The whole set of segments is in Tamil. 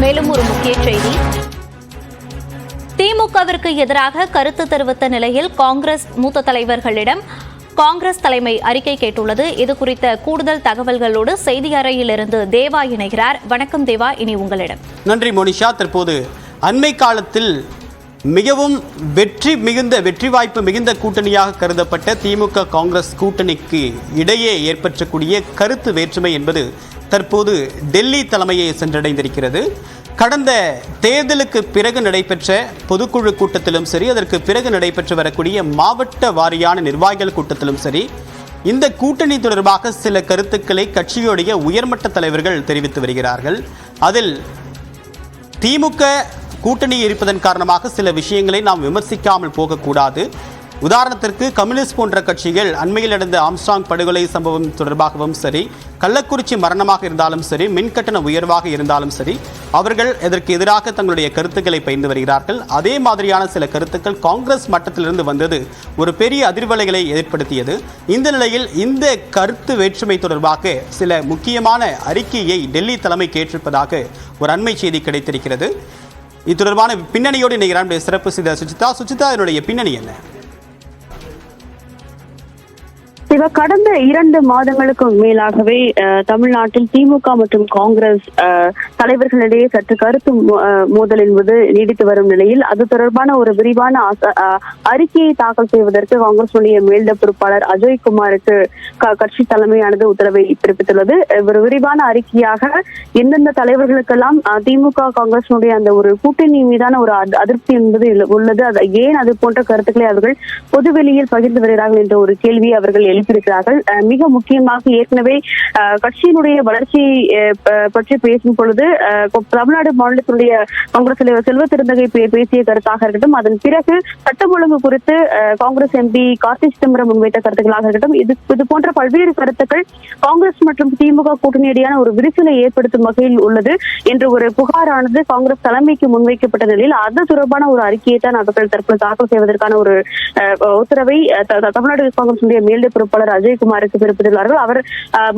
மேலும் ஒரு முக்கிய செய்தி. திமுகவிற்கு எதிராக கருத்து தெரிவித்த நிலையில் காங்கிரஸ் மூத்த தலைவர்களிடம் காங்கிரஸ் தலைமை அறிக்கை கேட்டுள்ளது. இது குறித்த கூடுதல் தகவல்களோடு செய்தி அறையிலிருந்து தேவா இணைகிறார். வணக்கம் தேவா, இனி உங்களிடம். நன்றி மோனிஷா. தற்போது அண்மை காலத்தில் மிகவும் வெற்றி வாய்ப்பு மிகுந்த கூட்டணியாக கருதப்பட்ட திமுக காங்கிரஸ் கூட்டணிக்கு இடையே ஏற்பட்டக்கூடிய கருத்து வேற்றுமை என்பது தற்போது டெல்லி தலைமையை சென்றடைந்திருக்கிறது. கடந்த தேர்தலுக்கு பிறகு நடைபெற்ற பொதுக்குழு கூட்டத்திலும் சரி, அதற்கு பிறகு நடைபெற்று வரக்கூடிய மாவட்ட வாரியான நிர்வாகிகள் கூட்டத்திலும் சரி, இந்த கூட்டணி தொடர்பாக சில கருத்துக்களை கட்சியுடைய உயர்மட்ட தலைவர்கள் தெரிவித்து வருகிறார்கள். அதில் திமுக கூட்டணி இருப்பதன் காரணமாக சில விஷயங்களை நாம் விமர்சிக்காமல் போகக்கூடாது. உதாரணத்திற்கு கம்யூனிஸ்ட் போன்ற கட்சிகள் அண்மையில் நடந்த ஆம்ஸ்ட்ராங் படுகொலை சம்பவம் தொடர்பாகவும் சரி, கள்ளக்குறிச்சி மரணமாக இருந்தாலும் சரி, மின்கட்டண உயர்வாக இருந்தாலும் சரி, அவர்கள் இதற்கு எதிராக தங்களுடைய கருத்துக்களை பகிர்ந்து வருகிறார்கள். அதே மாதிரியான சில கருத்துக்கள் காங்கிரஸ் மட்டத்திலிருந்து வந்தது ஒரு பெரிய அதிர்வலைகளை ஏற்படுத்தியது. இந்த நிலையில் இந்த கருத்து வேற்றுமை தொடர்பாக சில முக்கியமான அறிக்கையை டெல்லி தலைமை கேட்டிருப்பதாக ஒரு அண்மை செய்தி கிடைத்திருக்கிறது. இது தொடர்பான பின்னணியோடு இணைகிறார் சிறப்பு செய்த சுஜிதா. இதனுடைய பின்னணி என்ன? கடந்த 2 மாதங்களுக்கு மேலாகவே தமிழ்நாட்டில் திமுக மற்றும் காங்கிரஸ் தலைவர்களிடையே சற்று கருத்து மோதல் என்பது நீடித்து வரும் நிலையில் அது தொடர்பான ஒரு விரிவான அறிக்கையை தாக்கல் செய்வதற்கு காங்கிரசுடைய மேல்ட பொறுப்பாளர் அஜய்குமாருக்கு கட்சி தலைமையானது உத்தரவை பிறப்பித்துள்ளது. ஒரு விரிவான அறிக்கையாக எந்தெந்த தலைவர்களுக்கெல்லாம் திமுக காங்கிரசுடைய அந்த ஒரு கூட்டணி மீதான ஒரு அதிருப்தி என்பது உள்ளது, ஏன் அது போன்ற கருத்துக்களை அவர்கள் பொதுவெளியில் பகிர்ந்து வருகிறார்கள் என்ற ஒரு கேள்வியை அவர்கள் இருக்கிறார்கள். மிக முக்கியமாக ஏற்கனவே கட்சியினுடைய வளர்ச்சி பற்றி பேசும் பொழுது தமிழ்நாடு மாநிலத்தினுடைய காங்கிரஸ் தலைவர் செல்வ திருந்தகை பேசிய கருத்தாக இருக்கட்டும், அதன் பிறகு சட்டம் ஒழுங்கு குறித்து காங்கிரஸ் எம்பி கார்த்தி சிதம்பரம் முன்வைத்த கருத்துக்களாக இருக்கட்டும், இது போன்ற பல்வேறு கருத்துக்கள் காங்கிரஸ் மற்றும் திமுக கூட்டணியிடையான ஒரு விரிசலை ஏற்படுத்தும் வகையில் உள்ளது என்ற ஒரு புகாரானது காங்கிரஸ் தலைமைக்கு முன்வைக்கப்பட்ட நிலையில் அது தொடர்பான ஒரு அறிக்கையை தான் அவர்கள் தற்போது தாக்கல் செய்வதற்கான ஒரு உத்தரவை தமிழ்நாடு காங்கிரசுடைய மேல்ட பொறுப்பாளர் அஜய்குமாருக்கு பிறப்பித்துள்ளார்கள். அவர்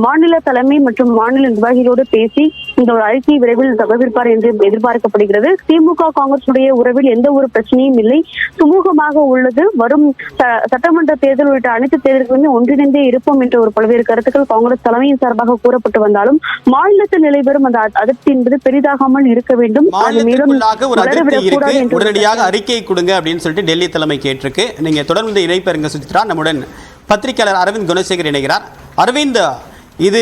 மாநில தலைமை மற்றும் மாநில நிர்வாகிகளோடு பேசி இந்த ஒரு அறிக்கையை விரைவில் சமர்ப்பிப்பார் என்று எதிர்பார்க்கப்படுகிறது. திமுக காங்கிரசுடைய உறவில் எந்த ஒரு பிரச்சனையும் இல்லை, சுமூகமாக உள்ளது. வரும் சட்டமன்ற தேர்தல் உள்ளிட்ட அனைத்து தேர்தல்களுமே ஒன்றிணைந்தே இருப்போம் என்ற ஒரு பல்வேறு கருத்துக்கள் காங்கிரஸ் தலைமையின் சார்பாக கூறப்பட்டு வந்தாலும் மாநிலத்தில் நிலைவரும் அந்த அதிருப்தி என்பது பெரிதாகாமல் இருக்க வேண்டும். உடனடியாக அறிக்கை கொடுங்க அப்படின்னு சொல்லிட்டு டெல்லி தலைமை கேட்டிருக்கு. நீங்க தொடர்ந்து இணைப்பருங்க சுசித்ரா. நம்முடன் பத்திரிகையாளர் அரவிந்த் குணசேகர் இணைகிறார். அரவிந்த், இது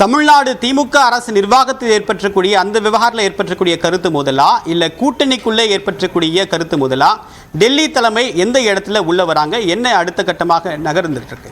தமிழ்நாடு திமுக அரசு நிர்வாகத்தில் ஏற்பட்டக்கூடிய அந்த விவகாரத்தில் ஏற்பட்டக்கூடிய கருத்து மோதலா, இல்ல கூட்டணிக்குள்ளே ஏற்பட்டக்கூடிய கருத்து மோதலா? டெல்லி தலைமை எந்த இடத்துல உள்ள வராங்க? என்ன அடுத்த கட்டமாக நகர்ந்துட்டு இருக்கு?